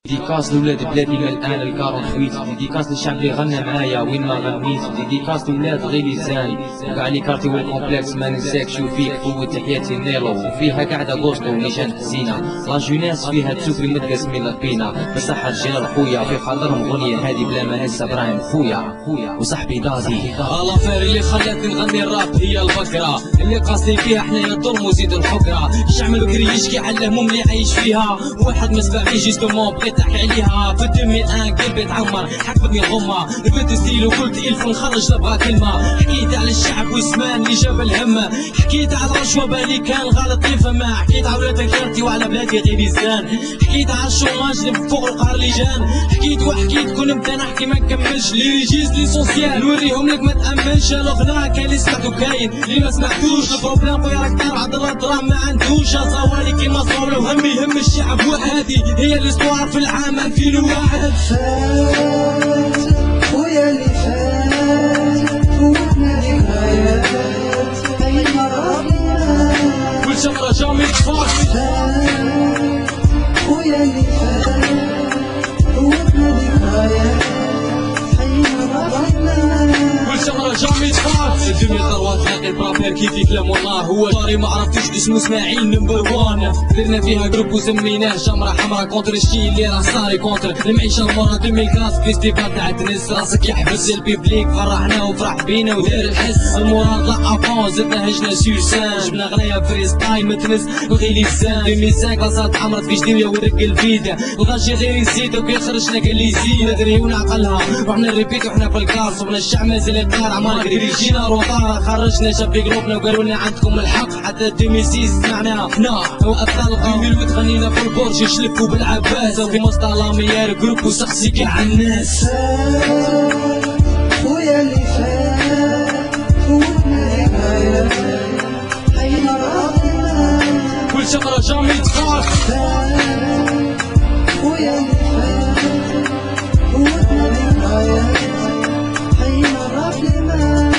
ديديكاس لولاد بلادي الان الكارونتويت، ديديكاس للشعب اللي غنى معايا وين ما غنيت، ديديكاس لولاد غيليزان وكاع لي كارتي والكومبلكس ما ننساكش وفيك فوت تحياتي نيلو وفيها قاعدة غوستو نيشان حسينة لا جوناس فيها تسوفي متقاسمين البينا بصح الرجال خويا في حضرهم غنية هادي بلا ما ننسى ابراهيم خويا وصاحبي دازي. لافير اللي خلاتني نغني الراب هي الفكرة اللي قاصدين فيها حنايا الظلم وزيد الحكرة، الشعب الكري يشكي على الهموم اللي عايش فيها واحد ما سمع فيه جيستومون بغيت نحكي عليها في 2001 قلبي تعمر حكمتني الغمة رفدت ستيل وقلت الف نخرج نبغى كلمة، حكيت على الشعب واسمان اللي جاب الهم، حكيت على الرشوة بالي كان غلط يفهم، حكيت على ولاد كارتي وعلى بلادي غيليزان، حكيت على الشوماج اللي فوق القهر اللي جان، حكيت وحكيت كون نبدا نحكي ما نكملش لي ريجيز ليسونسيال نوريهم لك ما تامنش، الاغنية كاين اللي سمعتو كاين اللي ما سمعتوش، البروبليم خويا راك دار عض الدراهم ما عندوش، صوالي كيما صور وهم يهم الشعب وهادي هي الاستوار في العام 2001. فات خويا اللي فات فوتنا ذكريات أي مرة بينا كل شمرة جامي تفاق فات خويا اللي فات فوتنا ذكريات أي مرة بينا كل شمرة جامي تفاق 2003 تلاقي برابير كيفيك لا والله هو طاري ما عرفتوش اسمه اسماعيل نمبر وان، درنا فيها جروب وسميناه جمرة حمرا كونتر الشي اللي راه صاري كونتر المعيشة المرة 2015 فيستيفال تاع تنس راسك يحبس البيبليك فرحنا وفرح بينا ودار الحس المراد لا افون زدنا هجنا سوسان جبنا غنايا فريستايل متنس وغيليزان 2005 لاصات عمرت في جديوية ورق الفيدا وغاشي غير يزيد وكي خرجنا قال لي زيد ندري ونعقلها وحنا نريبيت وحنا في الكاس ومن الشعب مازال يطار عمار قدير يجينا روطار خرجنا شاب في قلوبنا وقالوا لنا عندكم الحق حتى 2006 سمعنا حنا وابطال القومي وتغنينا في البرج يشلفوا بالعباس وفي مصطلح ميار جروب وشخصي كاع الناس. خويا اللي فات فوتنا ذكريات أي مرة بينا كل شمرة جامي تفاق خويا اللي فات فوتنا ذكريات أي مرة بينا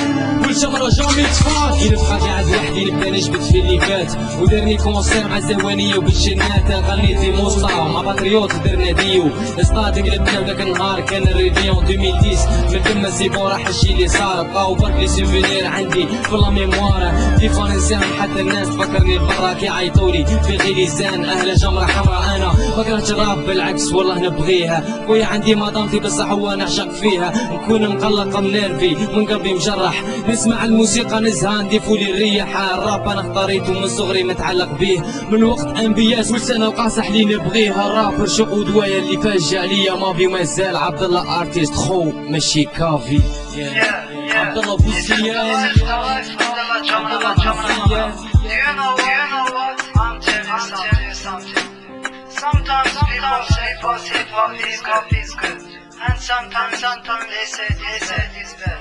كل شمرة جامي تفاق ينبقى قاعد وحدي نبدا نجبد في اللي فات ودرني كونسير مع الزوانية وبالجنات غنيت لي موسطا مع باتريوت درنا ديو ستادي قلبنا وداك النهار كان الريفيون 2010 من تما سيبو راح الشي اللي صار بقاو برك لي سوفينير عندي في لا ميموار تيفون نسام حتى الناس تفكرني برا كيعيطولي في غيليزان اهل جمرة حمرا انا ما كرهتش الراب بالعكس والله نبغيها خويا عندي مدامتي بصح هو نعشق فيها نكون مقلق منيرفي من قلبي مجرح نسمع الموسيقى نزهى نضيفوا لي الريحة الراب انا اختاريته من صغري متعلق بيه من وقت انبياس والسنة وقاصح لي نبغيها الراب رشق ودوايا اللي فاجع ليا مافي مازال عبد الله ارتيست خو ماشي كافي عبد الله بوسيان Do you know what? I'm telling you something. Sometimes people say hip hop is good, and sometimes they say this bad.